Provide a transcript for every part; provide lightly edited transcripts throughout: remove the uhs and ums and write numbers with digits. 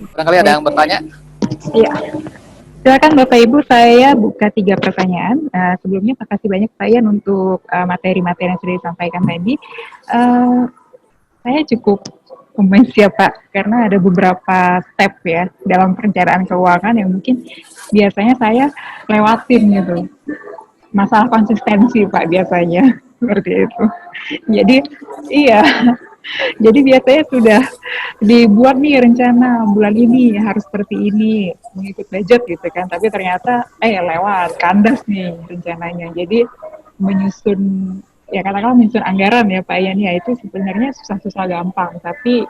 Barangkali ada yang bertanya? Iya. Silakan Bapak Ibu, saya buka 3 pertanyaan. Sebelumnya makasih banyak Pak Ian untuk materi-materi yang sudah disampaikan tadi. Saya cukup amazed ya Pak, karena ada beberapa step ya dalam perencanaan keuangan yang mungkin biasanya saya lewatin gitu. Masalah konsistensi Pak biasanya, seperti itu. Jadi iya, jadi biasanya sudah dibuat nih rencana bulan ini harus seperti ini, mengikut budget gitu kan, tapi ternyata lewat kandas nih rencananya. Jadi menyusun, ya katakanlah menyusun anggaran ya Pak Ian, ya itu sebenarnya susah-susah gampang, tapi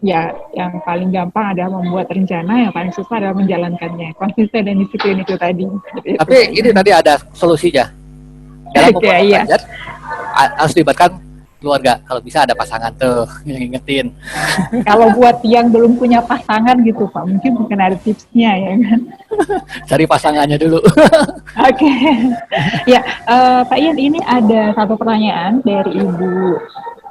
ya yang paling gampang adalah membuat rencana, yang paling susah adalah menjalankannya. Konsisten dan disiplin itu tadi. Gitu, Tapi Pak ini Ian. tadi ada solusinya. Dalam Oke, memotong iya. budget harus libatkan keluarga. Kalau bisa ada pasangan tuh yang ingetin. Kalau buat yang belum punya pasangan gitu Pak, mungkin ada tipsnya ya kan. Cari pasangannya dulu. Oke, ya Pak Ian, ini ada satu pertanyaan dari Ibu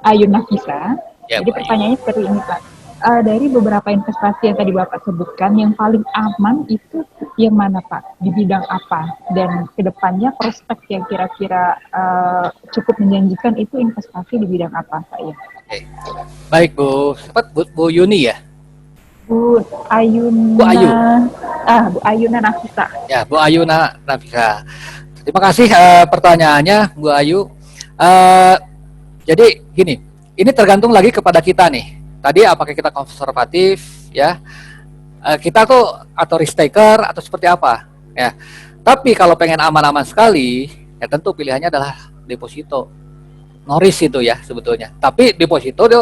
Ayun Nafisa. Ya, Jadi Bu Ayu. pertanyaannya seperti ini Pak. Dari beberapa investasi yang tadi Bapak sebutkan, yang paling aman itu yang mana Pak? Di bidang apa? Dan kedepannya prospek yang kira-kira cukup menjanjikan itu investasi di bidang apa Pak Ian? Oke. Baik Bu, sempat Bu Yuni ya? Bu Bu Ayu. Ayuna, Bu Ayuna Nafisa. Ya, Bu Ayu Nafisa. Terima kasih pertanyaannya Bu Ayu. Jadi gini, ini tergantung lagi kepada kita nih. Tadi apakah kita konservatif ya? Kita tuh atau risk taker atau seperti apa ya? Tapi kalau pengen aman-aman sekali, ya tentu pilihannya adalah deposito. No risk itu ya sebetulnya. Tapi deposito itu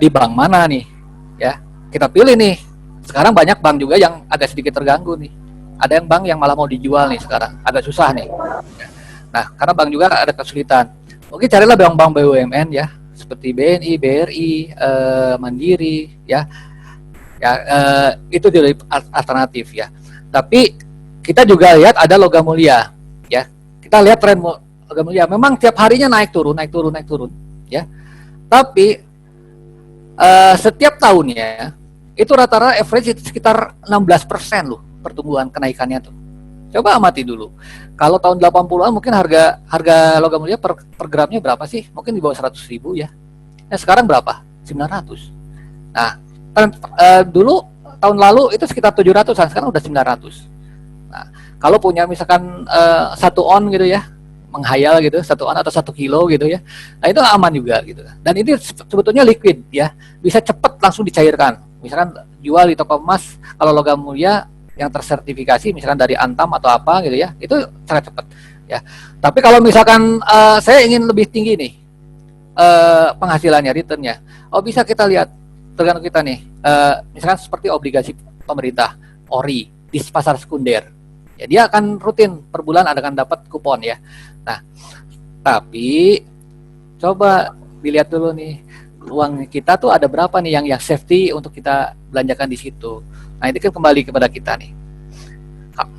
di bank mana nih? Ya, kita pilih nih. Sekarang banyak bank juga yang agak sedikit terganggu nih. Ada yang bank yang malah mau dijual nih sekarang, agak susah nih. Nah, karena bank juga ada kesulitan. Mungkin carilah bank-bank BUMN ya, seperti BNI, BRI, Mandiri, ya, itu jadi alternatif ya. Tapi kita juga lihat ada logam mulia, ya. Kita lihat tren logam mulia. Memang tiap harinya naik turun, ya. Tapi setiap tahunnya itu rata-rata average sekitar 16% loh pertumbuhan kenaikannya tuh. Coba amati dulu. Kalau tahun 80-an mungkin harga logam mulia per gramnya berapa sih? Mungkin di bawah 100.000 ya. Nah, sekarang berapa? 900. Nah, dulu tahun lalu itu sekitar 700-an, sekarang udah 900. Nah, kalau punya misalkan 1 on gitu ya, menghayal gitu, 1 on atau 1 kilo gitu ya. Nah, itu aman juga gitu. Dan ini sebetulnya liquid ya, bisa cepat langsung dicairkan. Misalkan jual di toko emas kalau logam mulia yang tersertifikasi misalkan dari Antam atau apa gitu ya, itu sangat cepat ya. Tapi kalau misalkan saya ingin lebih tinggi nih penghasilannya, returnnya, bisa kita lihat tergantung kita nih, misalkan seperti obligasi pemerintah ORI di pasar sekunder ya, dia akan rutin per bulan akan dapat kupon ya. Nah, tapi coba dilihat dulu nih uang kita tuh ada berapa nih yang safety untuk kita belanjakan di situ. Nah, itu kan kembali kepada kita nih.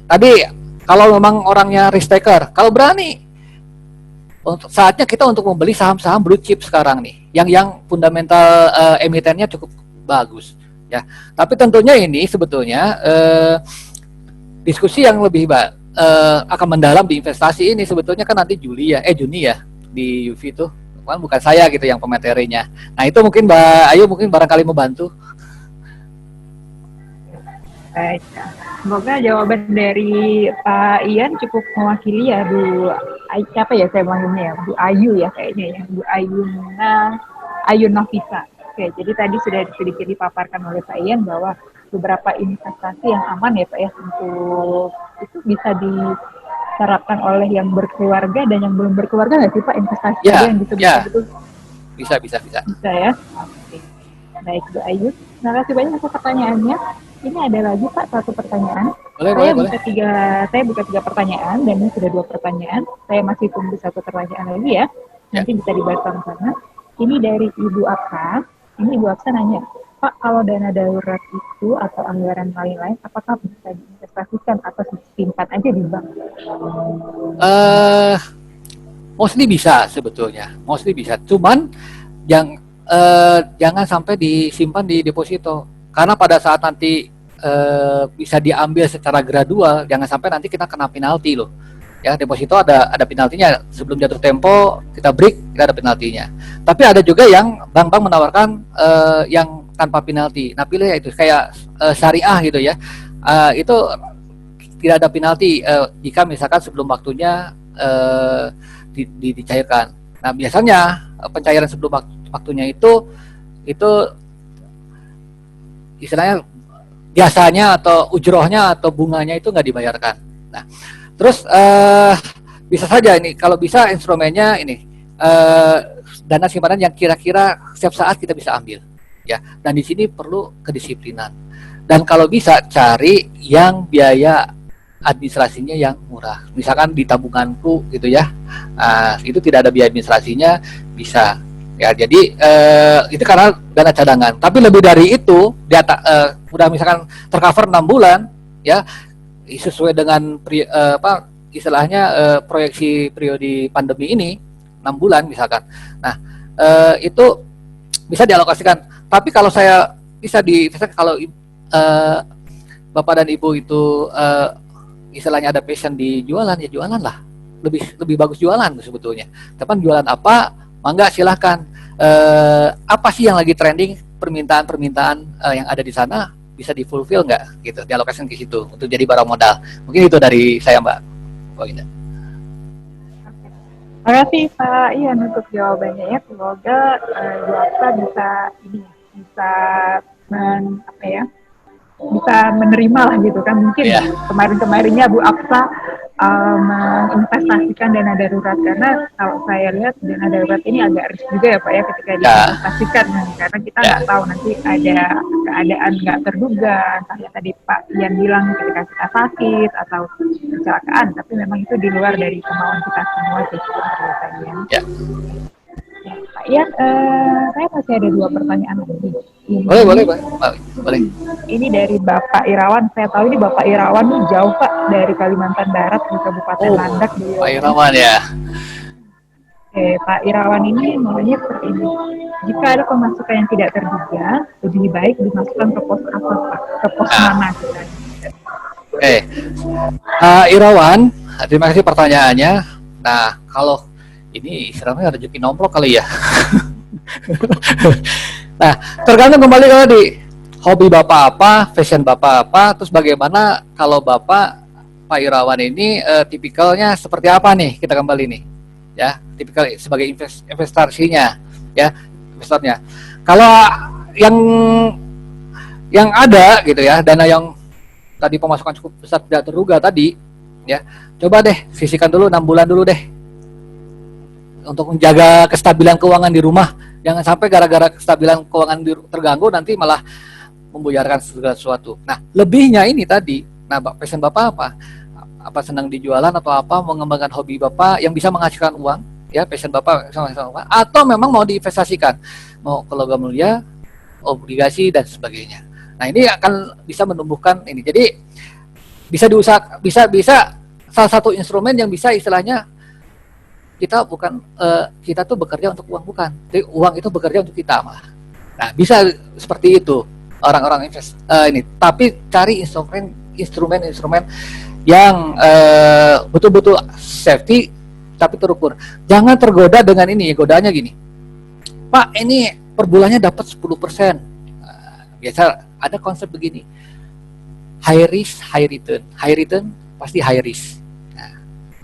Tadi kalau memang orangnya risk taker, kalau berani, saatnya kita untuk membeli saham-saham blue chip sekarang nih, yang fundamental emitennya cukup bagus, ya. Tapi tentunya ini sebetulnya diskusi yang lebih akan mendalam di investasi ini sebetulnya kan nanti Juni ya di UV itu, kan bukan saya gitu yang pematerinya. Nah, itu mungkin Mbak Ayu mungkin barangkali membantu. Baik. Semoga jawaban dari Pak Ian cukup mewakili ya Bu, apa ya saya panggilnya ya, Bu Ayu ya kayaknya ya, Bu Ayun Nafisa. Oke, jadi tadi sudah sedikit dipaparkan oleh Pak Ian bahwa beberapa investasi yang aman ya Pak ya, untuk itu bisa diterapkan oleh yang berkeluarga dan yang belum berkeluarga nggak sih Pak, investasi Ya, yang disebut ya. itu? Bisa. Bisa ya. Oke. Baik Bu Ayu, terima kasih banyak atas pertanyaannya. Ini ada lagi Pak satu pertanyaan. Saya buka tiga pertanyaan dan ini sudah 2 pertanyaan. Saya masih tunggu 1 pertanyaan lagi ya. Nanti bisa dibahas sama-sama. Ini dari Ibu Apsa. Ini Ibu Apsa nanya, Pak, kalau dana darurat itu atau anggaran lain-lain, apakah bisa diinvestasikan atau disimpan aja di bank? Mostly bisa sebetulnya, Cuman jangan sampai disimpan di deposito Karena pada saat nanti bisa diambil secara gradual, jangan sampai nanti kita kena penalti loh. Ya, deposito ada penaltinya, sebelum jatuh tempo kita break, kita ada penaltinya. Tapi ada juga yang bank-bank menawarkan yang tanpa penalti. Nah, pilih itu kayak syariah gitu ya. Itu tidak ada penalti jika misalkan sebelum waktunya dicairkan. Nah, biasanya pencairan sebelum waktunya itu istilahnya biasanya atau ujrohnya atau bunganya itu nggak dibayarkan. Nah, terus bisa saja ini kalau bisa instrumennya ini dana simpanan yang kira-kira setiap saat kita bisa ambil, ya. Dan di sini perlu kedisiplinan. Dan kalau bisa cari yang biaya administrasinya yang murah. Misalkan di tabunganku gitu ya, itu tidak ada biaya administrasinya, bisa. Ya, jadi itu karena dana cadangan. Tapi lebih dari itu, udah misalkan tercover 6 bulan, ya sesuai dengan istilahnya proyeksi periode pandemi ini 6 bulan misalkan. Nah, itu bisa dialokasikan. Tapi kalau saya misalkan kalau Bapak dan Ibu itu istilahnya ada passion di jualan, ya jualan lah. Lebih bagus jualan sebetulnya. Tapi jualan apa? Mangga silahkan. Apa sih yang lagi trending, permintaan yang ada di sana bisa difulfill nggak gitu, dialokasikan ke situ untuk jadi barang modal. Mungkin itu dari saya, Mbak. Terima kasih Pak Ian untuk jawabannya ya. Semoga Jaksa bisa bisa menerima lah gitu kan. Mungkin kemarin-kemarinnya Bu Apsa menginvestasikan dana darurat, karena kalau saya lihat dana darurat ini agak risk juga ya Pak ya ketika diinvestasikan, karena kita nggak tahu nanti ada keadaan nggak terduga, entah ya tadi Pak Ian bilang ketika kita sakit atau kecelakaan, tapi memang itu di luar dari kemauan kita semua sih ceritanya. Ya, Pak Ian, saya masih ada 2 pertanyaan lagi. Boleh. Ini dari Bapak Irawan. Saya tahu ini Bapak Irawan nih jauh Pak dari Kalimantan Barat di Kabupaten Landak. Pak Irawan ya. Pak Irawan ini maunya seperti ini. Jika ada pemasukan yang tidak terduga, lebih baik dimasukkan ke pos apa Pak? Ke pos mana? Irawan, terima kasih pertanyaannya. Nah, kalau ini istilahnya rezeki nomplok kali ya. Nah, tergantung kembali ke tadi hobi Bapak apa, fashion Bapak apa, terus bagaimana kalau Bapak Pak Irawan ini tipikalnya seperti apa nih, kita kembali nih. Ya, tipikal sebagai investasinya, ya, investornya. Kalau yang ada gitu ya, dana yang tadi pemasukan cukup besar tidak terduga tadi, ya, coba deh sisihkan dulu 6 bulan dulu deh untuk menjaga kestabilan keuangan di rumah. Jangan sampai gara-gara kestabilan keuangan terganggu nanti malah membuyarkan segala sesuatu. Nah, lebihnya ini tadi, nah passion Bapak apa? Apa senang di jualan atau apa, mengembangkan hobi Bapak yang bisa menghasilkan uang, ya, passion Bapak menghasilkan uang, atau memang mau diinvestasikan, mau ke logam mulia, obligasi dan sebagainya. Nah, ini akan bisa menumbuhkan ini. Jadi bisa bisa salah satu instrumen yang bisa istilahnya kita tuh bekerja untuk uang, bukan. Jadi uang itu bekerja untuk kita malah. Nah, bisa seperti itu orang-orang ini. Tapi cari instrumen yang betul-betul safety tapi terukur. Jangan tergoda dengan ini. Godaannya gini, Pak, ini per bulannya dapat 10%. Biasa ada konsep begini, high risk, high return. High return pasti high risk.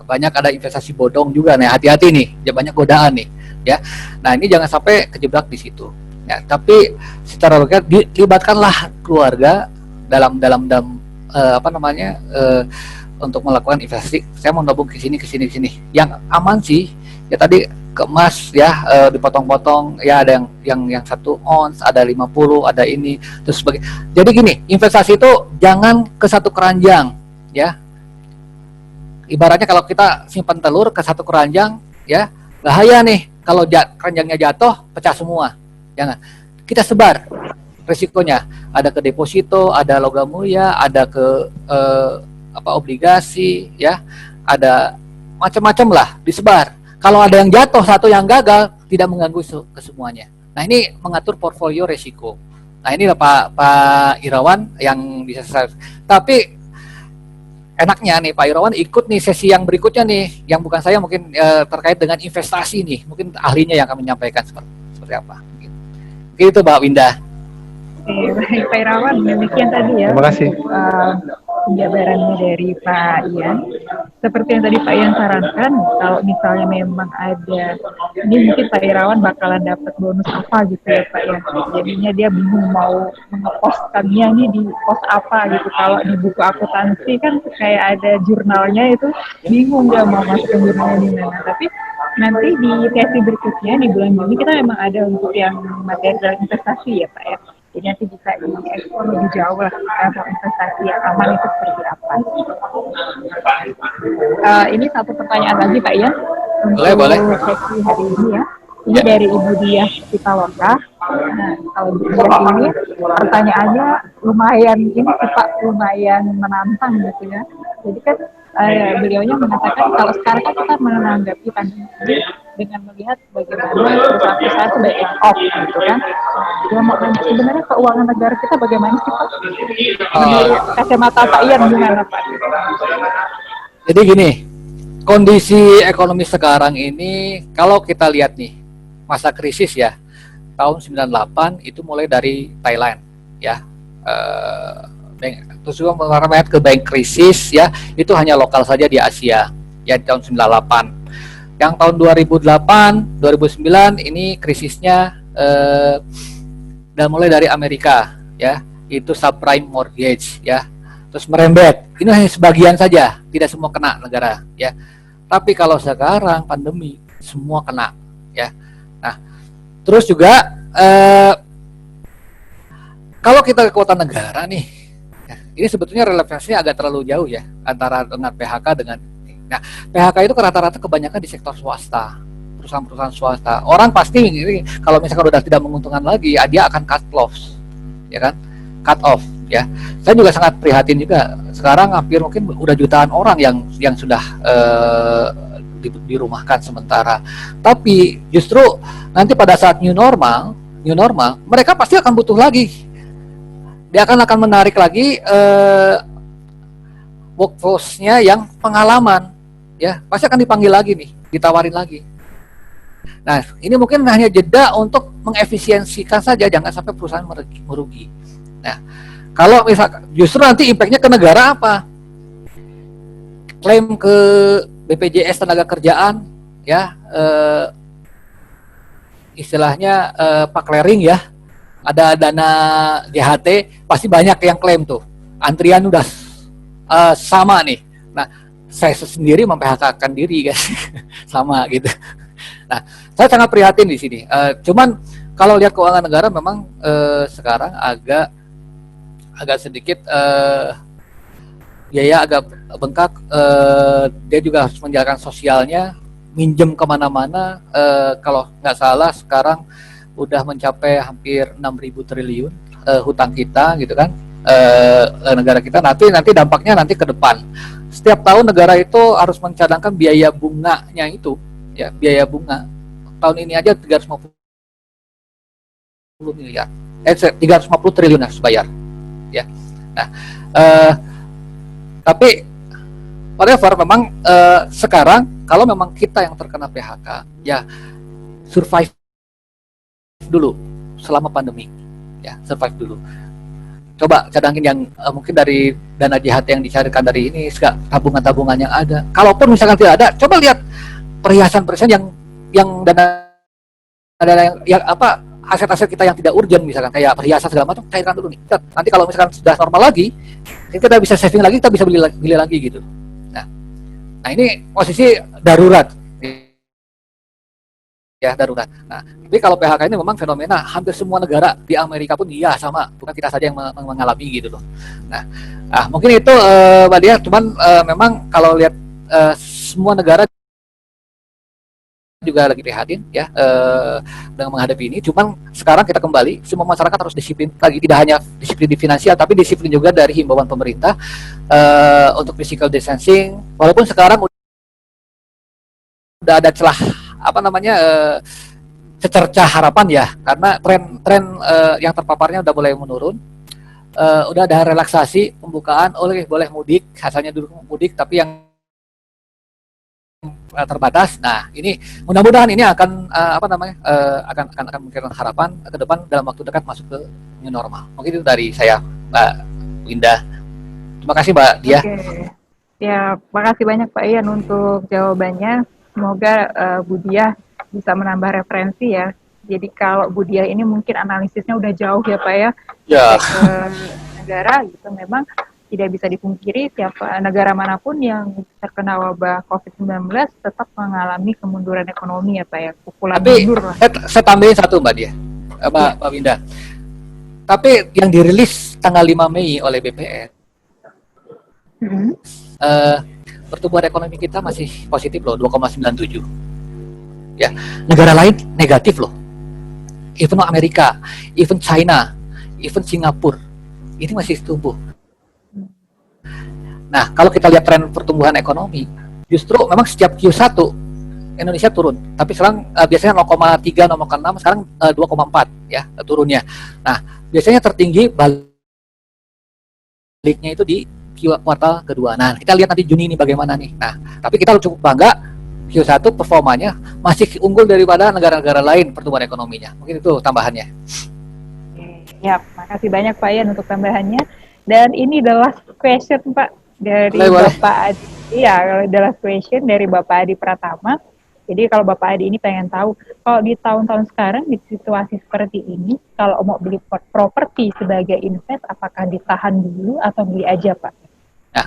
Banyak ada investasi bodong juga nih, hati-hati nih, banyak godaan nih, ya. Nah, ini jangan sampai kejebak di situ. Ya, tapi secara berkat dilibatkanlah keluarga dalam untuk melakukan investasi. Saya mau nabung ke sini. Yang aman sih, ya tadi ke emas ya, dipotong-potong ya, ada yang 1 ons, ada 50, ada ini, terus sebagai. Jadi gini, investasi itu jangan ke satu keranjang, ya. Ibaratnya kalau kita simpan telur ke satu keranjang, ya bahaya nih kalau keranjangnya jatuh pecah semua. Jangan, kita sebar resikonya. Ada ke deposito, ada logam mulia, ada ke obligasi, ya, ada macam-macam lah, disebar. Kalau ada yang jatuh, satu yang gagal, tidak mengganggu ke semuanya. Nah, ini mengatur portfolio resiko. Nah inilah Pak Irawan yang bisa saya. Tapi enaknya nih Pak Irawan ikut nih sesi yang berikutnya nih, yang bukan saya mungkin terkait dengan investasi nih, mungkin ahlinya yang akan menyampaikan seperti apa. Mungkin itu Mbak Winda. Oke, baik Pak Irawan, demikian tadi ya. Terima kasih. Untuk, penjabarannya dari Pak Ian. Seperti yang tadi Pak Ian sarankan, kalau misalnya memang ada, ini mungkin Pak Irawan bakalan dapat bonus apa gitu ya Pak ya. Jadinya dia bingung mau mengepostkannya nih di pos apa gitu. Kalau di buku akuntansi kan kayak ada jurnalnya itu, bingung dia mau masukin jurnalnya di mana. Tapi nanti di sesi berikutnya di bulan Juni kita memang ada untuk yang materi dalam investasi ya Pak ya. Jadi nanti bisa dieksplor lebih jauh lah investasi yang aman itu seperti apa. Ini satu pertanyaan lagi Pak Ian untuk Boleh. sesi hari ini ya. Ini dari Ibu Diah Pitaloka. Nah, kalau Ibu Diah ini pertanyaannya lumayan ini sih Pak, lumayan menantang gitu ya. Jadi kan beliaunya mengatakan kalau sekarang kan kita menanggapi pandemi ini dengan melihat bagaimana perusahaan-perusahaan itu banyak yang off gitu kan. Dia mau nanya sebenarnya keuangan negara kita bagaimana sih Pak? Menurut kacamata Pak Ian gimana Pak? Jadi gini, kondisi ekonomi sekarang ini kalau kita lihat nih masa krisis ya, tahun 98 itu mulai dari Thailand ya. Terus juga mengarah ke bank krisis ya, itu hanya lokal saja di Asia ya di tahun 98. Yang tahun 2008, 2009 ini krisisnya dan mulai dari Amerika ya, itu subprime mortgage ya. Terus merembet. Ini hanya sebagian saja, tidak semua kena negara ya. Tapi kalau sekarang pandemi semua kena ya. Nah, terus juga kalau kita ke kekuatan negara nih, ya, ini sebetulnya relevansinya agak terlalu jauh ya antara dengan PHK dengan. Nah, PHK itu rata-rata kebanyakan di sektor swasta, perusahaan-perusahaan swasta. Orang pasti ini kalau misalkan udah tidak menguntungkan lagi, dia akan cut loss, ya kan? Cut off, ya. Saya juga sangat prihatin juga. Sekarang hampir mungkin udah jutaan orang yang sudah dirumahkan sementara. Tapi justru nanti pada saat new normal, mereka pasti akan butuh lagi. Dia akan menarik lagi workforce-nya yang pengalaman, ya pasti akan dipanggil lagi nih, ditawarin lagi. Nah, ini mungkin hanya jeda untuk mengefisiensikan saja, jangan sampai perusahaan merugi. Nah, kalau misalkan justru nanti impact-nya ke negara apa? Klaim ke BPJS tenaga kerjaan, ya istilahnya Pak Clearing ya, ada dana GHT, pasti banyak yang klaim tuh. Antrian udah sama nih. Nah, saya sendiri memphk-kan diri guys, sama gitu. Nah, saya sangat prihatin di sini. Cuman kalau lihat keuangan negara memang sekarang agak sedikit biaya agak bengkak. Dia juga harus menjalankan sosialnya, minjem kemana-mana. Kalau nggak salah sekarang udah mencapai hampir 6.000 triliun hutang kita gitu kan. Negara kita nanti dampaknya nanti ke depan. Setiap tahun negara itu harus mencadangkan biaya bunganya itu, ya biaya bunga. Tahun ini aja 350 miliar, 350 triliun harus bayar, ya. Nah, tapi whatever, memang sekarang kalau memang kita yang terkena PHK, ya survive dulu selama pandemi, ya survive dulu. Coba cadangin yang mungkin dari dana JHT yang dicarikan dari ini, tabungan-tabungan yang ada. Kalaupun misalkan tidak ada, coba lihat perhiasan-perhiasan yang dana yang apa, aset-aset kita yang tidak urgent, misalkan kayak perhiasan segala macam, cairkan dulu nih. Nanti kalau misalkan sudah normal lagi, kita bisa saving lagi, kita bisa beli lagi gitu. Nah ini posisi darurat. Ya, darurat. Nah, tapi kalau PHK ini memang fenomena hampir semua negara, di Amerika pun iya sama, bukan kita saja yang mengalami gitu loh. Nah, mungkin itu Mbak Dia, cuman memang kalau lihat semua negara juga lagi prihatin ya dengan menghadapi ini. Cuman sekarang kita kembali, semua masyarakat harus disiplin lagi, tidak hanya disiplin di finansial, tapi disiplin juga dari himbauan pemerintah untuk physical distancing. Walaupun sekarang udah ada celah apa namanya secercah harapan ya, karena tren yang terpaparnya udah mulai menurun. Udah ada relaksasi pembukaan, boleh mudik, asalnya dulu mudik, tapi yang terbatas. Nah, ini mudah-mudahan ini akan akan memberikan harapan ke depan dalam waktu dekat masuk ke new normal. Mungkin itu dari saya, Mbak Winda. Terima kasih, Mbak Dia. Oke. Ya, makasih banyak Pak Ian untuk jawabannya. Semoga Bu Diah bisa menambah referensi ya. Jadi kalau Bu Diah ini mungkin analisisnya udah jauh ya Pak ya. Ya. Ke negara gitu, memang tidak bisa dipungkiri siapa negara manapun yang terkena wabah COVID-19 tetap mengalami kemunduran ekonomi ya Pak ya. Pukulan mundur lah. Saya tambahin satu Mbak Dia, Mbak Winda. Tapi yang dirilis tanggal 5 Mei oleh BPS, pertumbuhan ekonomi kita masih positif loh, 2,97. Ya, negara lain negatif loh. Even Amerika, even China, even Singapura, ini masih tumbuh. Nah, kalau kita lihat tren pertumbuhan ekonomi, justru memang setiap Q1 Indonesia turun. Tapi sekarang biasanya 0,3, 0,6, sekarang 2,4 ya turunnya. Nah, biasanya tertinggi baliknya itu di kuartal kedua. Nah, kita lihat nanti Juni ini bagaimana nih. Nah, tapi kita cukup bangga Q1 performanya masih unggul daripada negara-negara lain pertumbuhan ekonominya. Mungkin itu tambahannya. Ya, makasih banyak Pak Ian untuk tambahannya. Dan ini the last question Pak dari Bapak Adi. Iya, the last question dari Bapak Adi Pratama. Jadi kalau Bapak Adi ini pengen tahu, kalau di tahun-tahun sekarang di situasi seperti ini, kalau mau beli properti sebagai invest, apakah ditahan dulu atau beli aja Pak? Nah,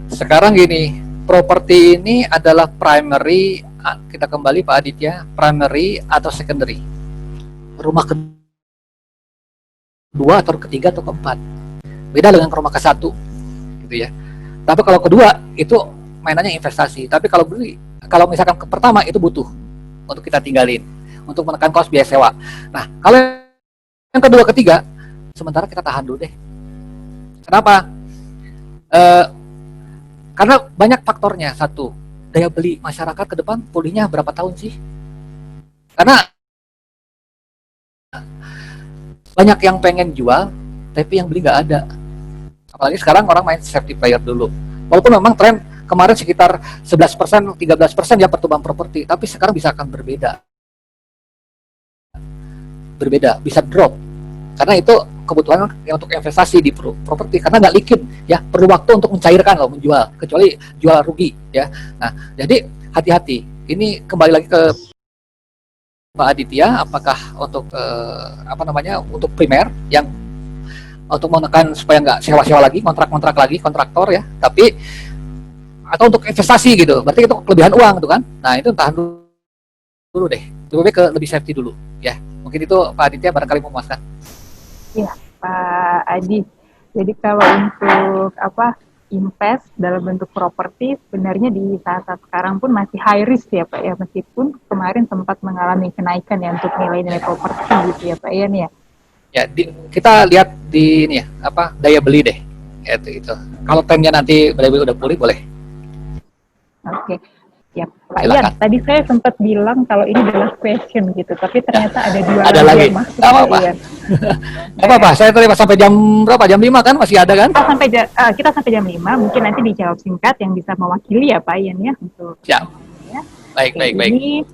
sekarang gini, properti ini adalah primary, kita kembali Pak Aditya, primary atau secondary. Rumah kedua atau ketiga atau keempat. Beda dengan rumah ke-1 gitu ya. Tapi kalau kedua itu mainannya investasi. Tapi kalau beli, kalau misalkan ke pertama itu butuh untuk kita tinggalin, untuk menekan kos biaya sewa. Nah, kalau yang kedua ketiga, sementara kita tahan dulu deh. Kenapa? Karena banyak faktornya. Satu, daya beli masyarakat ke depan pulihnya berapa tahun sih? Karena banyak yang pengen jual, tapi yang beli nggak ada. Apalagi sekarang orang main safety player dulu. Walaupun memang tren kemarin sekitar 11%, 13% ya pertumbuhan properti, tapi sekarang bisa akan berbeda, bisa drop. Karena itu kebutuhan untuk investasi di properti, karena nggak liquid ya, perlu waktu untuk mencairkan loh, menjual, kecuali jual rugi ya. Nah, jadi hati-hati. Ini kembali lagi ke Pak Aditya, apakah untuk untuk primer yang untuk menekan supaya nggak sewa-sewa lagi, kontrak-kontrak lagi, kontraktor ya, tapi atau untuk investasi gitu, berarti itu kelebihan uang tuh kan. Nah, itu tahan dulu deh, lebih safety dulu ya. Mungkin itu Pak Aditya barangkali memuaskan. Iya, Pak Adi. Jadi kalau untuk invest dalam bentuk properti, sebenarnya di saat-saat sekarang pun masih high risk ya Pak ya, meskipun kemarin sempat mengalami kenaikan ya untuk nilai-nilai properti gitu ya Pak Ian ya. Ya, kita lihat di ini ya, daya beli deh. Itu. Kalau trennya nanti daya beli udah pulih boleh. Oke. Ya, Pak Ian, tadi saya sempat bilang kalau ini adalah question gitu, tapi ternyata ada dua lagi yang masuk. Gak apa-apa, saya terima sampai jam berapa? Jam 5 kan? Masih ada kan? Kita sampai jam 5, mungkin nanti dijawab singkat yang bisa mewakili ya Pak Ian ya. Untuk ya. Baik. Ini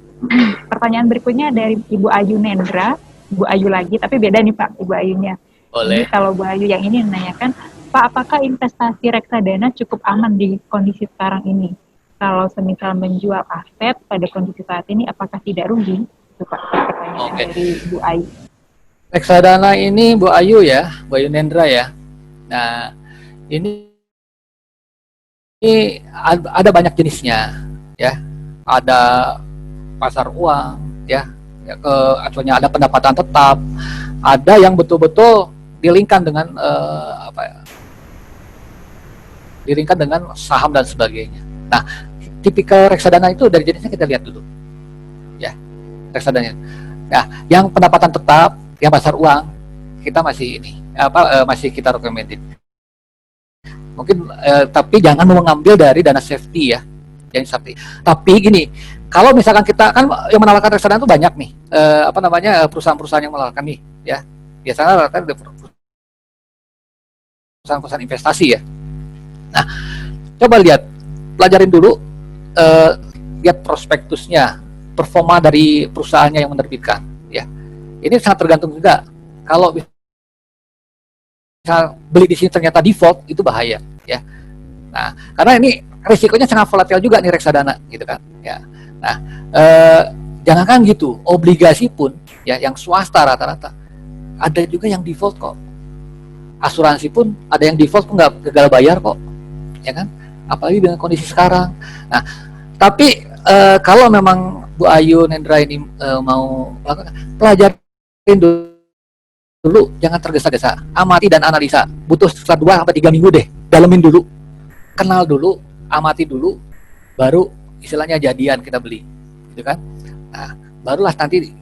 pertanyaan berikutnya dari Ibu Ayu Nendra, Ibu Ayu lagi, tapi beda nih Pak, Ibu Ayunya. Boleh. Jadi kalau Bu Ayu yang ini menanyakan, Pak, apakah investasi reksadana cukup aman di kondisi sekarang ini? Kalau semisal menjual aset pada kondisi saat ini, apakah tidak rugi? Itu Pak, pertanyaan dari Bu Ayu. Reksadana ini Bu Ayu ya, Bu Ayu Nendra ya. Nah, ini ada banyak jenisnya ya. Ada pasar uang ya, acuannya ada pendapatan tetap, ada yang betul-betul dilingkan dengan dilingkan dengan saham dan sebagainya. Nah, tipikal reksadana itu dari jenisnya kita lihat dulu ya, reksadanya. Nah, yang pendapatan tetap, yang pasar uang, kita masih masih kita recommended. Mungkin tapi jangan mengambil dari dana safety ya, yang safety. Tapi gini, kalau misalkan kita kan yang menawarkan reksadana itu banyak nih, apa namanya, perusahaan-perusahaan yang menawarkan nih, ya. Biasanya rata-rata perusahaan-perusahaan investasi ya. Nah, coba lihat, pelajarin dulu, eh, lihat prospektusnya, performa dari perusahaannya yang menerbitkan, ya. Ini sangat tergantung juga. Kalau bisa beli di sini ternyata default, itu bahaya, ya. Nah, karena ini risikonya sangat volatil juga nih reksadana, gitu kan, ya. Nah, jangankan gitu, obligasi pun, ya, yang swasta rata-rata ada juga yang default kok. Asuransi pun ada yang default pun nggak gagal bayar kok, ya kan? Apalagi dengan kondisi sekarang. Nah, tapi kalau memang Bu Ayu, Nendra ini mau pelajarin dulu, jangan tergesa-gesa, amati dan analisa. Butuh sekitar 2 sampai 3 minggu deh, dalemin dulu, kenal dulu, amati dulu, baru istilahnya jadian kita beli, gitu kan? Nah, barulah nanti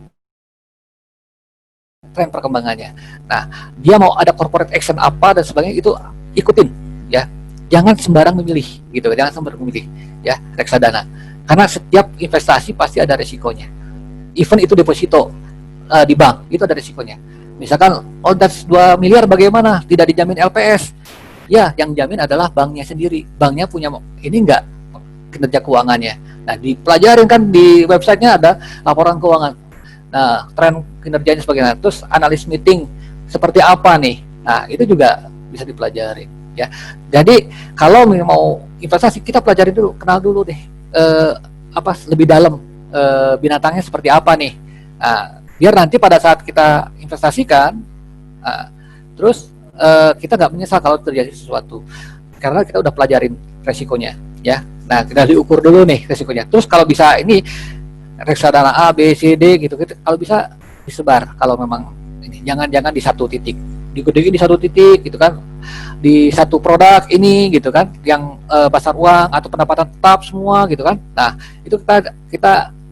tren perkembangannya. Nah, dia mau ada corporate action apa dan sebagainya, itu ikutin, ya. Jangan sembarang memilih, gitu. Jangan sembarang memilih, ya, reksadana. Karena setiap investasi pasti ada resikonya. Even itu deposito di bank, itu ada resikonya. Misalkan, oh, that's 2 miliar bagaimana? Tidak dijamin LPS. Ya, yang jamin adalah banknya sendiri. Banknya punya ini enggak kinerja keuangannya. Nah, dipelajarin kan di websitenya ada laporan keuangan. Nah, tren kinerjanya sebagaimana. Terus analis meeting seperti apa nih? Nah, itu juga bisa dipelajari, ya. Jadi kalau mau investasi, kita pelajari dulu, kenal dulu deh, apa lebih dalam, binatangnya seperti apa nih. Nah, biar nanti pada saat kita investasikan, terus kita nggak menyesal kalau terjadi sesuatu, karena kita udah pelajarin resikonya, ya. Nah, kita diukur dulu nih resikonya. Terus kalau bisa ini reksadana A, B, C, D gitu, kalau bisa disebar. Kalau memang ini, jangan di satu titik, digedein di satu titik gitu kan, di satu produk ini gitu kan, yang pasar uang atau pendapatan tetap semua gitu kan. Nah, itu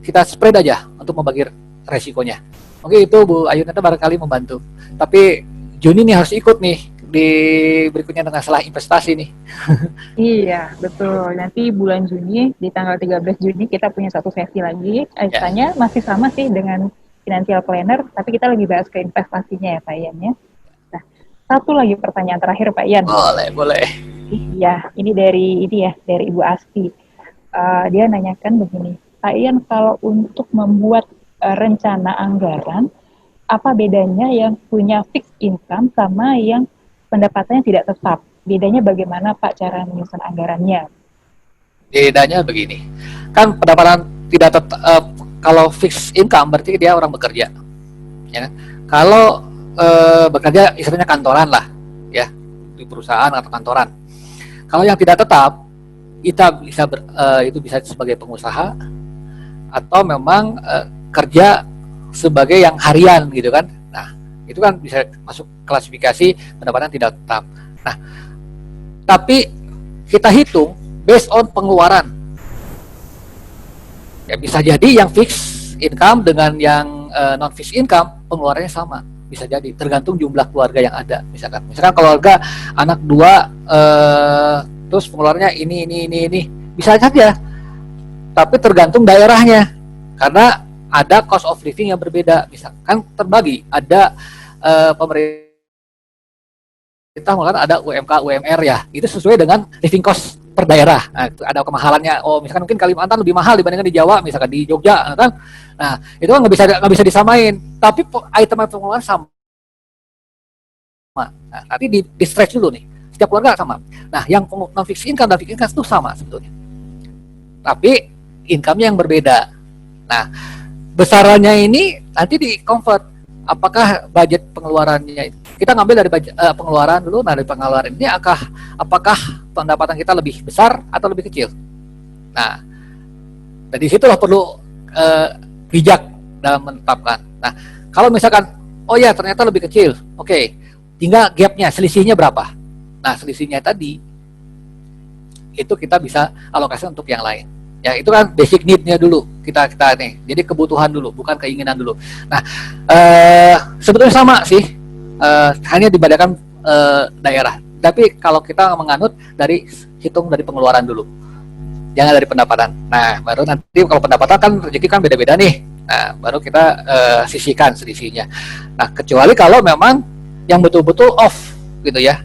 kita spread aja untuk membagi resikonya. Oke, itu Bu Ayu nanti barangkali membantu. Tapi Juni nih harus ikut nih di berikutnya dengan salah investasi nih. Iya, betul. Nanti bulan Juni, di tanggal 13 Juni, kita punya satu sesi lagi. Acaranya masih sama sih dengan financial planner, tapi kita lebih bahas ke investasinya ya, Pak Ian, ya. Nah, satu lagi pertanyaan terakhir, Pak Ian. Boleh. Iya, ini dari Ibu Asti. Dia nanyakan begini, Pak Ian, kalau untuk membuat rencana anggaran, apa bedanya yang punya fixed income sama yang pendapatannya tidak tetap? Bedanya bagaimana Pak cara menyusun anggarannya? Bedanya begini, kan pendapatan tidak tetap, kalau fixed income berarti dia orang bekerja, ya. Kalau bekerja istilahnya kantoran lah, ya, di perusahaan atau kantoran. Kalau yang tidak tetap, kita bisa itu bisa sebagai pengusaha atau memang kerja sebagai yang harian gitu kan. Nah, itu kan bisa masuk klasifikasi pendapatan tidak tetap. Nah, tapi kita hitung based on pengeluaran. Ya, bisa jadi yang fixed income dengan yang non fixed income pengeluarannya sama. Bisa jadi tergantung jumlah keluarga yang ada. Misalkan keluarga anak 2, terus pengeluarannya ini bisa saja. Tapi tergantung daerahnya. Karena ada cost of living yang berbeda. Misalkan terbagi, ada pemerintah mengatakan ada UMK, UMR ya. Itu sesuai dengan living cost per daerah. Nah, ada kemahalannya. Oh, misalkan mungkin Kalimantan lebih mahal dibandingkan di Jawa, misalkan di Jogja, kan? Nah, itu kan nggak bisa disamain. Tapi item pengeluaran sama. Nah, nanti di stretch dulu nih. Setiap keluarga sama. Nah, yang non fixed income dan fixed income itu sama sebetulnya. Tapi income-nya yang berbeda. Nah, besarannya ini nanti di convert. Apakah budget pengeluarannya, kita ngambil dari budget, pengeluaran dulu. Nah, dari pengeluaran ini apakah pendapatan kita lebih besar atau lebih kecil. Nah, dari situlah perlu bijak dalam menetapkan. Nah, kalau misalkan oh ya ternyata lebih kecil, oke, tinggal gapnya, selisihnya berapa. Nah, selisihnya tadi itu kita bisa alokasi untuk yang lain. Ya, itu kan basic need-nya dulu kita nih. Jadi kebutuhan dulu, bukan keinginan dulu. Nah, sebetulnya sama sih, hanya dibedakan daerah. Tapi kalau kita menganut hitung dari pengeluaran dulu. jangan dari pendapatan. Nah, baru nanti kalau pendapatan kan rezeki kan beda-beda nih. Nah, baru kita sisihkan selisihnya. Nah, kecuali kalau memang yang betul-betul off gitu ya,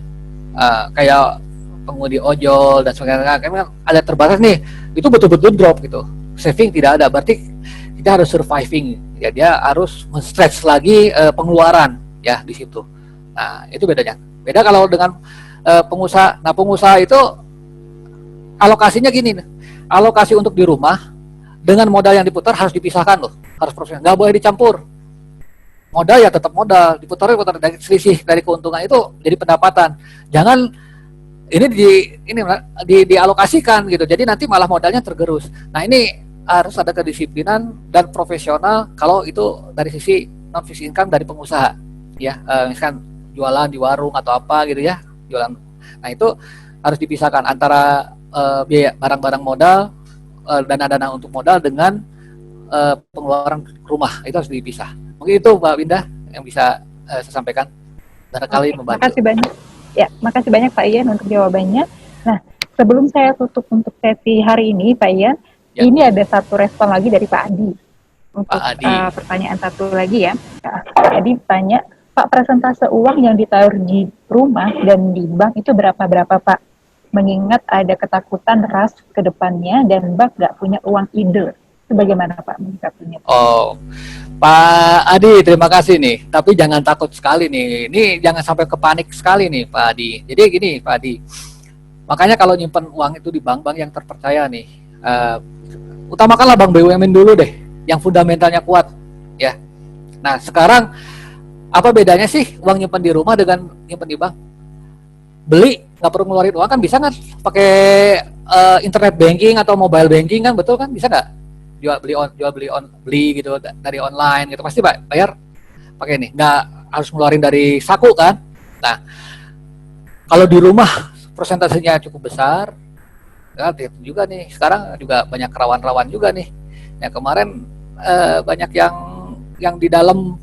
kayak pengemudi ojol dan sebagainya, kan ada terbatas nih, itu betul-betul drop gitu, saving tidak ada, berarti kita harus surviving ya, dia harus men-stretch lagi pengeluaran ya di situ. Nah, itu bedanya. Beda kalau dengan pengusaha. Nah, pengusaha itu alokasinya gini nih, alokasi untuk di rumah dengan modal yang diputar harus dipisahkan loh, harus profesional, nggak boleh dicampur. Modal ya tetap modal, diputar dari selisih dari keuntungan itu jadi pendapatan. Jangan ini dialokasikan gitu, jadi nanti malah modalnya tergerus. Nah, ini harus ada kedisiplinan dan profesional kalau itu dari sisi non fixed income dari pengusaha ya, misalkan jualan di warung atau apa gitu ya, jualan. Nah, itu harus dipisahkan antara biaya barang-barang modal, dana-dana untuk modal dengan pengeluaran rumah, itu harus dipisah. Mungkin itu Mbak Winda yang bisa saya sampaikan, barangkali membantu. Makasih banyak. Ya, makasih banyak Pak Ian untuk jawabannya. Nah, sebelum saya tutup untuk sesi hari ini, Pak Ian, ya, ini ada satu respon lagi dari Pak Adi. Untuk Pak Adi. Pertanyaan satu lagi ya. Pak Adi tanya, Pak, persentase uang yang ditaruh di rumah dan di bank itu berapa Pak? Mengingat ada ketakutan ras ke depannya dan bank nggak punya uang ide. Itu bagaimana Pak menyikapinya? Oh, Pak Adi, terima kasih nih. Tapi jangan takut sekali nih. Ini jangan sampai kepanik sekali nih, Pak Adi. Jadi gini, Pak Adi. Makanya kalau nyimpen uang itu di bank-bank yang terpercaya nih, utamakanlah bank BUMN dulu deh, yang fundamentalnya kuat, ya. Nah, sekarang apa bedanya sih uang nyimpen di rumah dengan nyimpen di bank? Beli nggak perlu ngeluarin uang kan, bisa kan pakai internet banking atau mobile banking kan, betul kan, bisa nggak? Beli gitu dari online gitu, pasti bayar pakai ini, nggak harus ngeluarin dari saku kan. Nah, kalau di rumah persentasenya cukup besar ya, juga nih sekarang juga banyak rawan-rawan juga nih yang kemarin banyak yang di dalam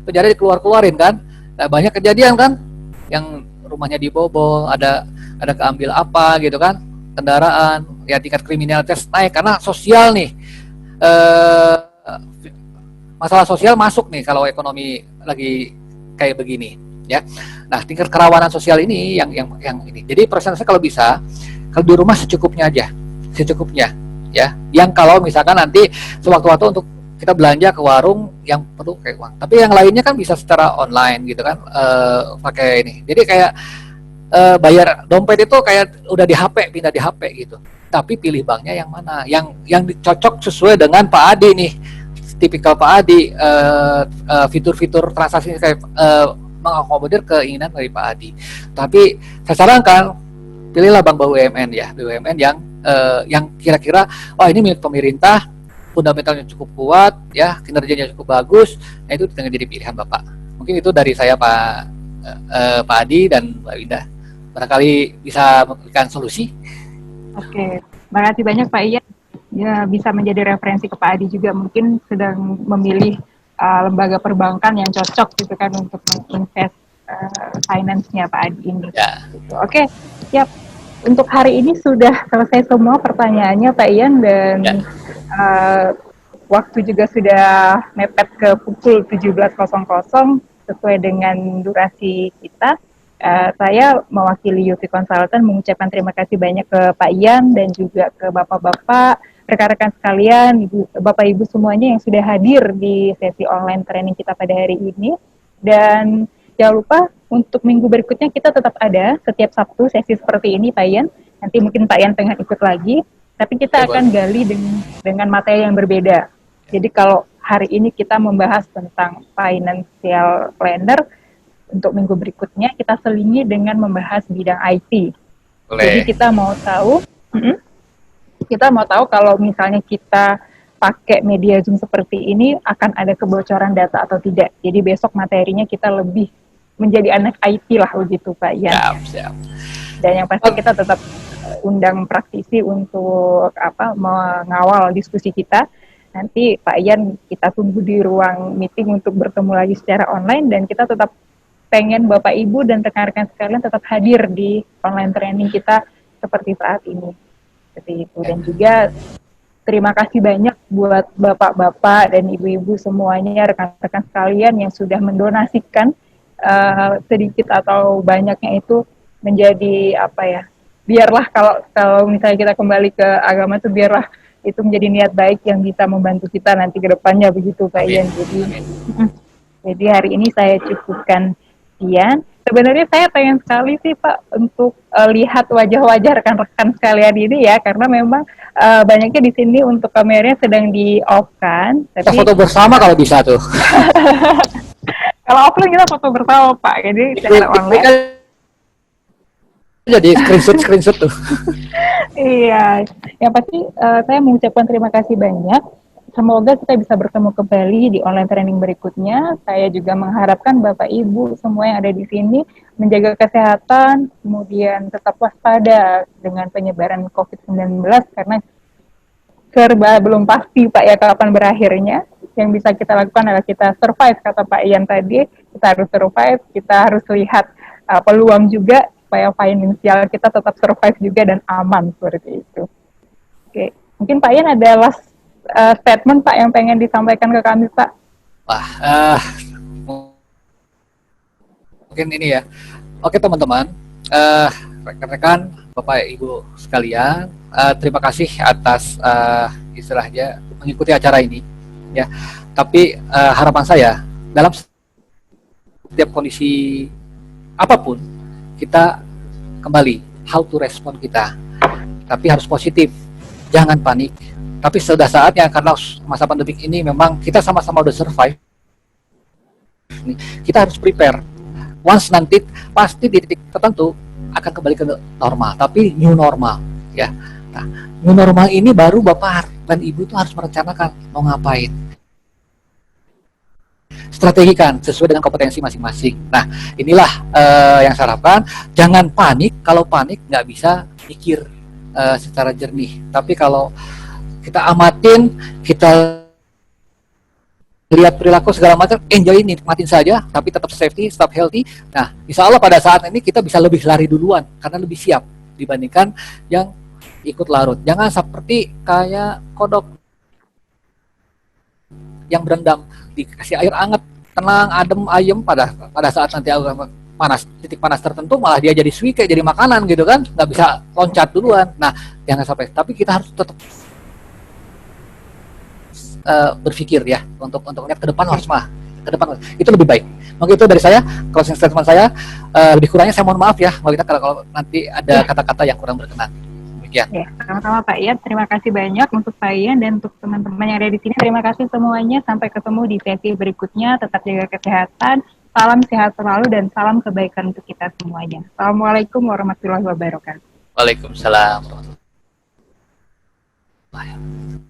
penjara dikeluarin kan. Nah, banyak kejadian kan yang rumahnya dibobol, ada keambil apa gitu kan, kendaraan ya, tingkat kriminalitas naik karena sosial nih, masalah sosial masuk nih kalau ekonomi lagi kayak begini ya. Nah, tingkat kerawanan sosial ini yang ini. Jadi persentase kalau bisa, kalau di rumah secukupnya aja, secukupnya ya. Yang kalau misalkan nanti sewaktu-waktu untuk kita belanja ke warung yang perlu kayak uang. Tapi yang lainnya kan bisa secara online gitu kan, pakai ini. Jadi kayak bayar dompet itu kayak udah di HP, pindah di HP gitu. Tapi pilih banknya yang mana, yang cocok sesuai dengan Pak Adi nih, tipikal Pak Adi, fitur-fitur transaksi kayak mengakomodir keinginan dari Pak Adi. Tapi saya sarankan pilihlah bank BUMN ya, BUMN yang kira-kira ini milik pemerintah, fundamentalnya cukup kuat ya, kinerjanya cukup bagus. Nah, itu dengan jadi pilihan Bapak. Mungkin itu dari saya Pak Adi dan Mbak Winda, barangkali bisa memberikan solusi. Oke, makasih banyak Pak Ian. Ya, bisa menjadi referensi ke Pak Adi juga, mungkin sedang memilih lembaga perbankan yang cocok gitu kan untuk menginvest finance-nya Pak Adi ini. Ya. Gitu. Oke, siap. Untuk hari ini sudah selesai semua pertanyaannya Pak Ian, dan waktu juga sudah mepet ke pukul 17.00 sesuai dengan durasi kita. Saya mewakili Yufi Consultant mengucapkan terima kasih banyak ke Pak Ian dan juga ke Bapak-Bapak, rekan-rekan sekalian, Bapak Ibu semuanya yang sudah hadir di sesi online training kita pada hari ini. Dan jangan lupa untuk minggu berikutnya kita tetap ada setiap Sabtu sesi seperti ini Pak Ian. Nanti mungkin Pak Ian pengen ikut lagi, tapi kita akan gali dengan materi yang berbeda. Jadi kalau hari ini kita membahas tentang financial planner, untuk minggu berikutnya kita selingi dengan membahas bidang IT. Boleh. Jadi kita mau tahu kalau misalnya kita pakai media Zoom seperti ini akan ada kebocoran data atau tidak. Jadi besok materinya kita lebih menjadi anak IT lah begitu Pak Ian. Siap. Dan yang pasti kita tetap undang praktisi untuk mengawal diskusi kita. Nanti Pak Ian kita tunggu di ruang meeting untuk bertemu lagi secara online, dan kita tetap pengen Bapak Ibu dan rekan-rekan sekalian tetap hadir di online training kita seperti saat ini. seperti itu. Dan juga terima kasih banyak buat bapak-bapak dan ibu-ibu semuanya, rekan-rekan sekalian yang sudah mendonasikan sedikit atau banyaknya itu menjadi apa ya? Biarlah kalau misalnya kita kembali ke agama itu, biarlah itu menjadi niat baik yang bisa membantu kita nanti ke depannya, begitu Pak Amin. Ian. Jadi Amin. jadi hari ini saya cukupkan sekian. Sebenarnya saya pengen sekali sih Pak untuk lihat wajah-wajah rekan-rekan sekalian ini ya, karena memang banyaknya di sini untuk kameranya sedang di off kan. Kita Tapi foto bersama kalau bisa tuh. kalau offline kita foto bersama Pak, jadi secara Ini online. kan jadi screenshot tuh. Iya, yang pasti saya mengucapkan terima kasih banyak. Semoga kita bisa bertemu kembali di online training berikutnya. Saya juga mengharapkan Bapak Ibu semua yang ada di sini menjaga kesehatan, kemudian tetap waspada dengan penyebaran COVID-19 karena serba belum pasti Pak ya kapan berakhirnya. Yang bisa kita lakukan adalah kita survive, kata Pak Ian tadi. Kita harus survive, kita harus lihat peluang juga supaya finansial kita tetap survive juga dan aman seperti itu. Oke, mungkin Pak Ian ada last statement Pak yang pengen disampaikan ke kami Pak. Wah, mungkin ini ya. Oke teman-teman, rekan-rekan, Bapak Ibu sekalian, terima kasih atas istilahnya mengikuti acara ini. Ya, tapi harapan saya dalam setiap kondisi apapun kita kembali how to respond kita, tapi harus positif, jangan panik. Tapi sudah saatnya karena masa pandemi ini memang kita sama-sama udah survive, kita harus prepare. Once nanti pasti di titik tertentu akan kembali ke normal, tapi new normal ya. Nah, new normal ini baru Bapak dan Ibu itu harus merencanakan mau ngapain, strategikan sesuai dengan kompetensi masing-masing. Nah, inilah yang saya harapkan. Jangan panik. Kalau panik nggak bisa pikir secara jernih. Tapi kalau kita amatin, kita lihat perilaku segala macam, enjoy, nikmatin saja, tapi tetap safety, tetap healthy. Nah, insya Allah pada saat ini kita bisa lebih lari duluan karena lebih siap dibandingkan yang ikut larut. Jangan seperti kayak kodok yang berendam, dikasih air hangat, tenang, adem, ayem, pada saat nanti panas, titik panas tertentu malah dia jadi suike, jadi makanan gitu kan, nggak bisa loncat duluan. Nah, jangan sampai. Tapi kita harus tetap berpikir ya untuk lihat ke depan, harus ke depan itu lebih baik. Mungkin itu dari saya, closing statement saya. Lebih kurangnya saya mohon maaf ya, kalau nanti ada kata-kata yang kurang berkenan. Demikian. Ya, sama-sama Pak Ian. Terima kasih banyak untuk Pak Ian dan untuk teman-teman yang ada di sini. Terima kasih semuanya. Sampai ketemu di sesi berikutnya. Tetap jaga kesehatan. Salam sehat selalu dan salam kebaikan untuk kita semuanya. Assalamualaikum warahmatullahi wabarakatuh. Waalaikumsalam warahmatullahi wabarakatuh.